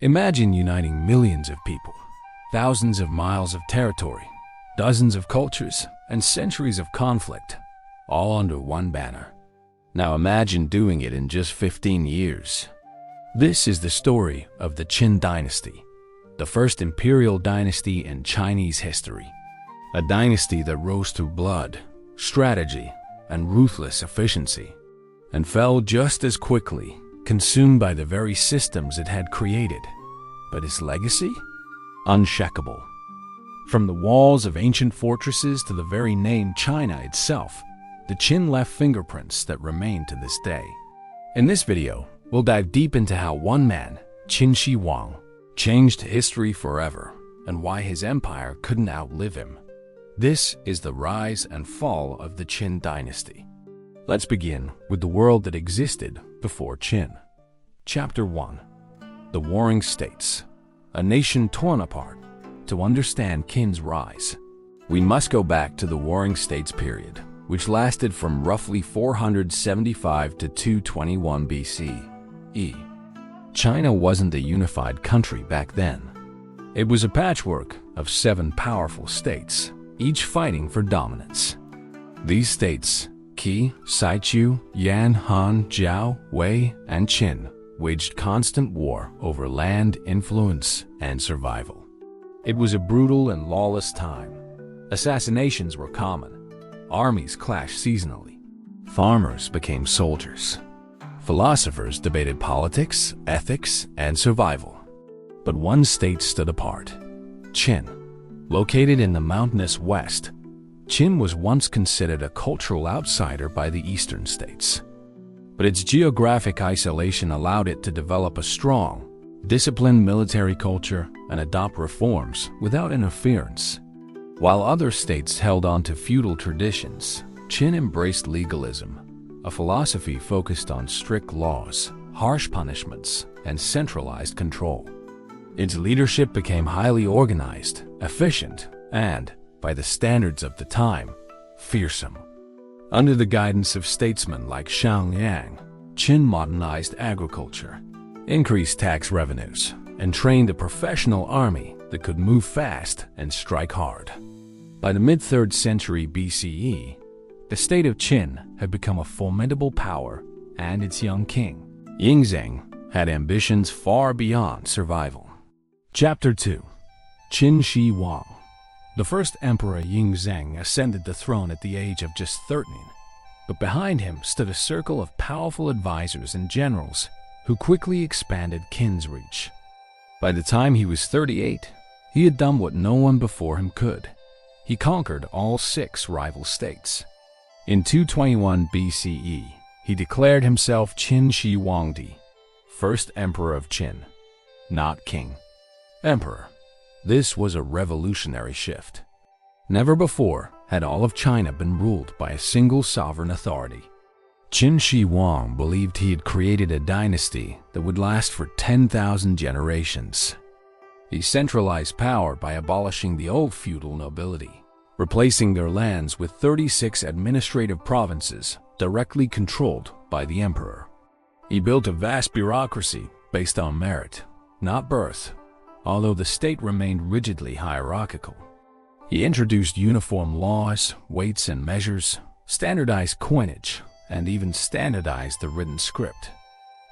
Imagine uniting millions of people, thousands of miles of territory, dozens of cultures, and centuries of conflict, all under one banner. Now imagine doing it in just 15 years. This is the story of the Qin Dynasty, the first imperial dynasty in Chinese history. A dynasty that rose through blood, strategy, and ruthless efficiency, and fell just as quickly, consumed by the very systems it had created. But its legacy? Unshakable. From the walls of ancient fortresses to the very name China itself, the Qin left fingerprints that remain to this day. In this video, we'll dive deep into how one man, Qin Shi Huang, changed history forever and why his empire couldn't outlive him. This is the rise and fall of the Qin Dynasty. Let's begin with the world that existed before Qin. Chapter 1. The Warring States, a nation torn apart. To understand Qin's rise, we must go back to the Warring States period, which lasted from roughly 475 to 221 BCE. China wasn't a unified country back then. It was a patchwork of 7 powerful states, each fighting for dominance. These states, Qi, Saichu, Yan, Han, Zhao, Wei, and Qin, waged constant war over land, influence, and survival. It was a brutal and lawless time. Assassinations were common. Armies clashed seasonally. Farmers became soldiers. Philosophers debated politics, ethics, and survival. But one state stood apart: Qin. Located in the mountainous west, Qin was once considered a cultural outsider by the eastern states. But its geographic isolation allowed it to develop a strong, disciplined military culture and adopt reforms without interference. While other states held on to feudal traditions, Qin embraced legalism, a philosophy focused on strict laws, harsh punishments, and centralized control. Its leadership became highly organized, efficient, and, by the standards of the time, fearsome. Under the guidance of statesmen like Shang Yang, Qin modernized agriculture, increased tax revenues, and trained a professional army that could move fast and strike hard. By the mid-3rd century BCE, the state of Qin had become a formidable power, and its young king, Yingzheng, had ambitions far beyond survival. Chapter 2. Qin Shi Huang. The first Emperor Yingzheng ascended the throne at the age of just 13, but behind him stood a circle of powerful advisors and generals who quickly expanded Qin's reach. By the time he was 38, he had done what no one before him could. He conquered all 6 rival states. In 221 BCE, he declared himself Qin Shi Huangdi, first emperor of Qin, not king. Emperor. This was a revolutionary shift. Never before had all of China been ruled by a single sovereign authority. Qin Shi Huang believed he had created a dynasty that would last for 10,000 generations. He centralized power by abolishing the old feudal nobility, replacing their lands with 36 administrative provinces directly controlled by the emperor. He built a vast bureaucracy based on merit, not birth, although the state remained rigidly hierarchical. He introduced uniform laws, weights and measures, standardized coinage, and even standardized the written script.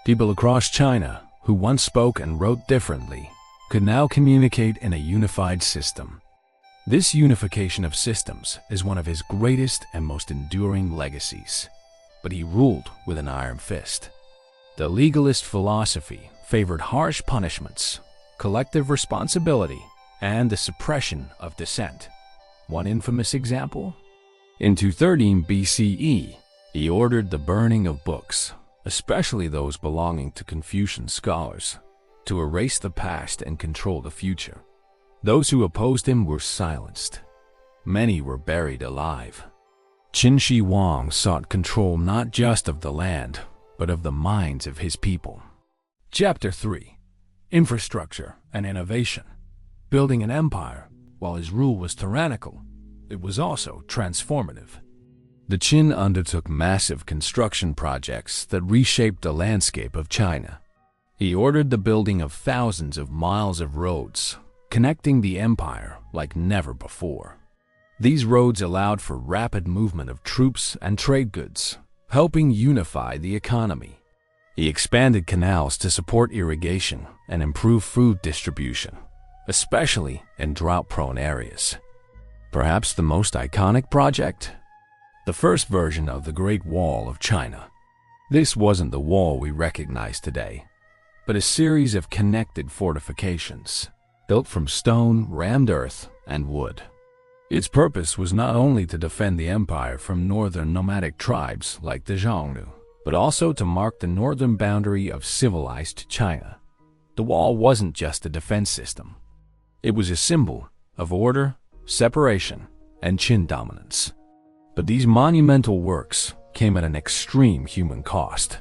People across China, who once spoke and wrote differently, could now communicate in a unified system. This unification of systems is one of his greatest and most enduring legacies. But he ruled with an iron fist. The legalist philosophy favored harsh punishments, collective responsibility, and the suppression of dissent. One infamous example? In 213 BCE, he ordered the burning of books, especially those belonging to Confucian scholars, to erase the past and control the future. Those who opposed him were silenced. Many were buried alive. Qin Shi Huang sought control not just of the land, but of the minds of his people. Chapter 3. Infrastructure and innovation. Building an empire, while his rule was tyrannical, it was also transformative. The Qin undertook massive construction projects that reshaped the landscape of China. He ordered the building of thousands of miles of roads, connecting the empire like never before. These roads allowed for rapid movement of troops and trade goods, helping unify the economy. He expanded canals to support irrigation and improve food distribution, especially in drought-prone areas. Perhaps the most iconic project? The first version of the Great Wall of China. This wasn't the wall we recognize today, but a series of connected fortifications, built from stone, rammed earth, and wood. Its purpose was not only to defend the empire from northern nomadic tribes like the Xiongnu, but also to mark the northern boundary of civilized China. The wall wasn't just a defense system. It was a symbol of order, separation, and Qin dominance. But these monumental works came at an extreme human cost.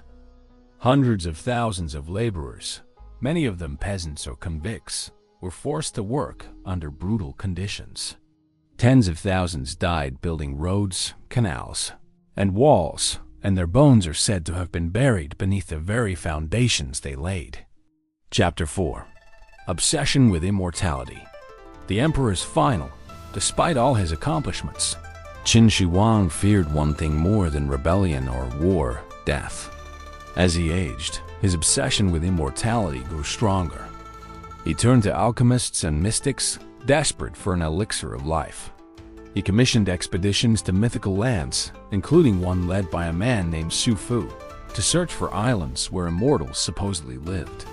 Hundreds of thousands of laborers, many of them peasants or convicts, were forced to work under brutal conditions. Tens of thousands died building roads, canals, and walls, and their bones are said to have been buried beneath the very foundations they laid. Chapter 4. Obsession with Immortality. The emperor's final, despite all his accomplishments. Qin Shi Huang feared one thing more than rebellion or war: death. As he aged, his obsession with immortality grew stronger. He turned to alchemists and mystics, desperate for an elixir of life. He commissioned expeditions to mythical lands, including one led by a man named Su Fu, to search for islands where immortals supposedly lived.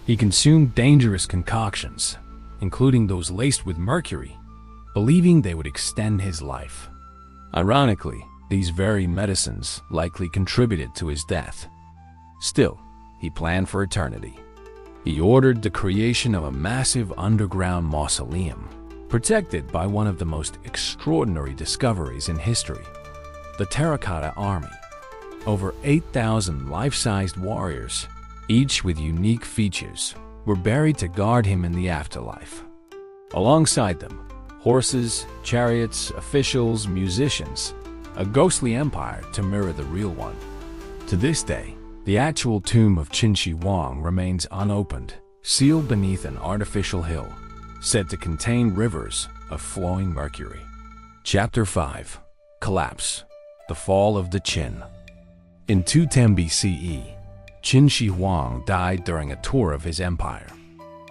He consumed dangerous concoctions, including those laced with mercury, believing they would extend his life. Ironically, these very medicines likely contributed to his death. Still, he planned for eternity. He ordered the creation of a massive underground mausoleum, protected by one of the most extraordinary discoveries in history: the Terracotta Army. Over 8,000 life-sized warriors, each with unique features, were buried to guard him in the afterlife. Alongside them, horses, chariots, officials, musicians, a ghostly empire to mirror the real one. To this day, the actual tomb of Qin Shi Huang remains unopened, sealed beneath an artificial hill, said to contain rivers of flowing mercury. Chapter 5. Collapse. The Fall of the Qin. In 210 BCE, Qin Shi Huang died during a tour of his empire.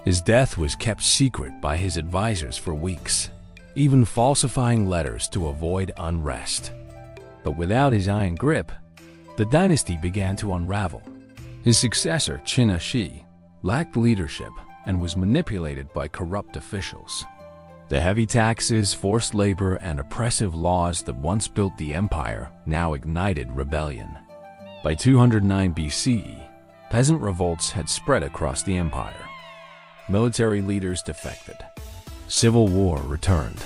His death was kept secret by his advisors for weeks, even falsifying letters to avoid unrest. But without his iron grip, the dynasty began to unravel. His successor, Qin Shi, lacked leadership and was manipulated by corrupt officials. The heavy taxes, forced labor, and oppressive laws that once built the empire now ignited rebellion. By 209 BCE, peasant revolts had spread across the empire. Military leaders defected. Civil war returned.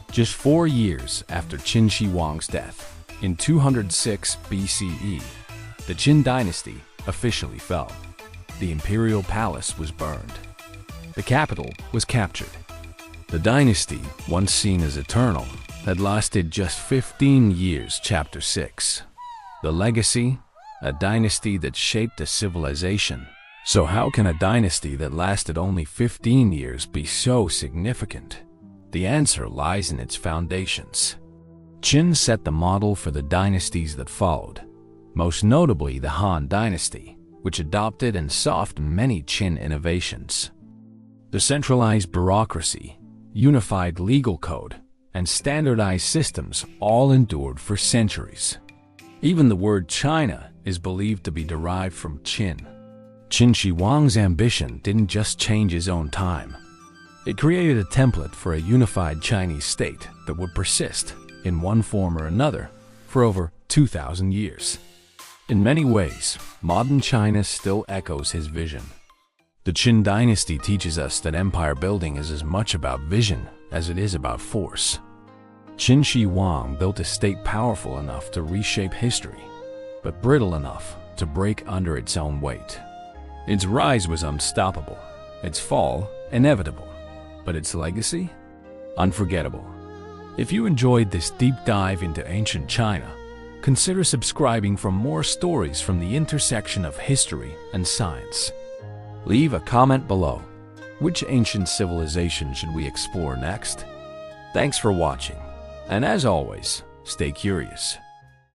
Just 4 years after Qin Shi Huang's death, in 206 BCE, the Qin Dynasty officially fell. The imperial palace was burned. The capital was captured. The dynasty, once seen as eternal, had lasted just 15 years. Chapter 6. The Legacy, a dynasty that shaped a civilization. So how can a dynasty that lasted only 15 years be so significant? The answer lies in its foundations. Qin set the model for the dynasties that followed, most notably the Han Dynasty, which adopted and softened many Qin innovations. The centralized bureaucracy, unified legal code, and standardized systems all endured for centuries. Even the word China is believed to be derived from Qin. Qin Shi Huang's ambition didn't just change his own time. It created a template for a unified Chinese state that would persist, in one form or another, for over 2,000 years. In many ways, modern China still echoes his vision. The Qin Dynasty teaches us that empire building is as much about vision as it is about force. Qin Shi Huang built a state powerful enough to reshape history, but brittle enough to break under its own weight. Its rise was unstoppable, its fall inevitable, but its legacy? Unforgettable. If you enjoyed this deep dive into ancient China, consider subscribing for more stories from the intersection of history and science. Leave a comment below. Which ancient civilization should we explore next? Thanks for watching, and as always, stay curious.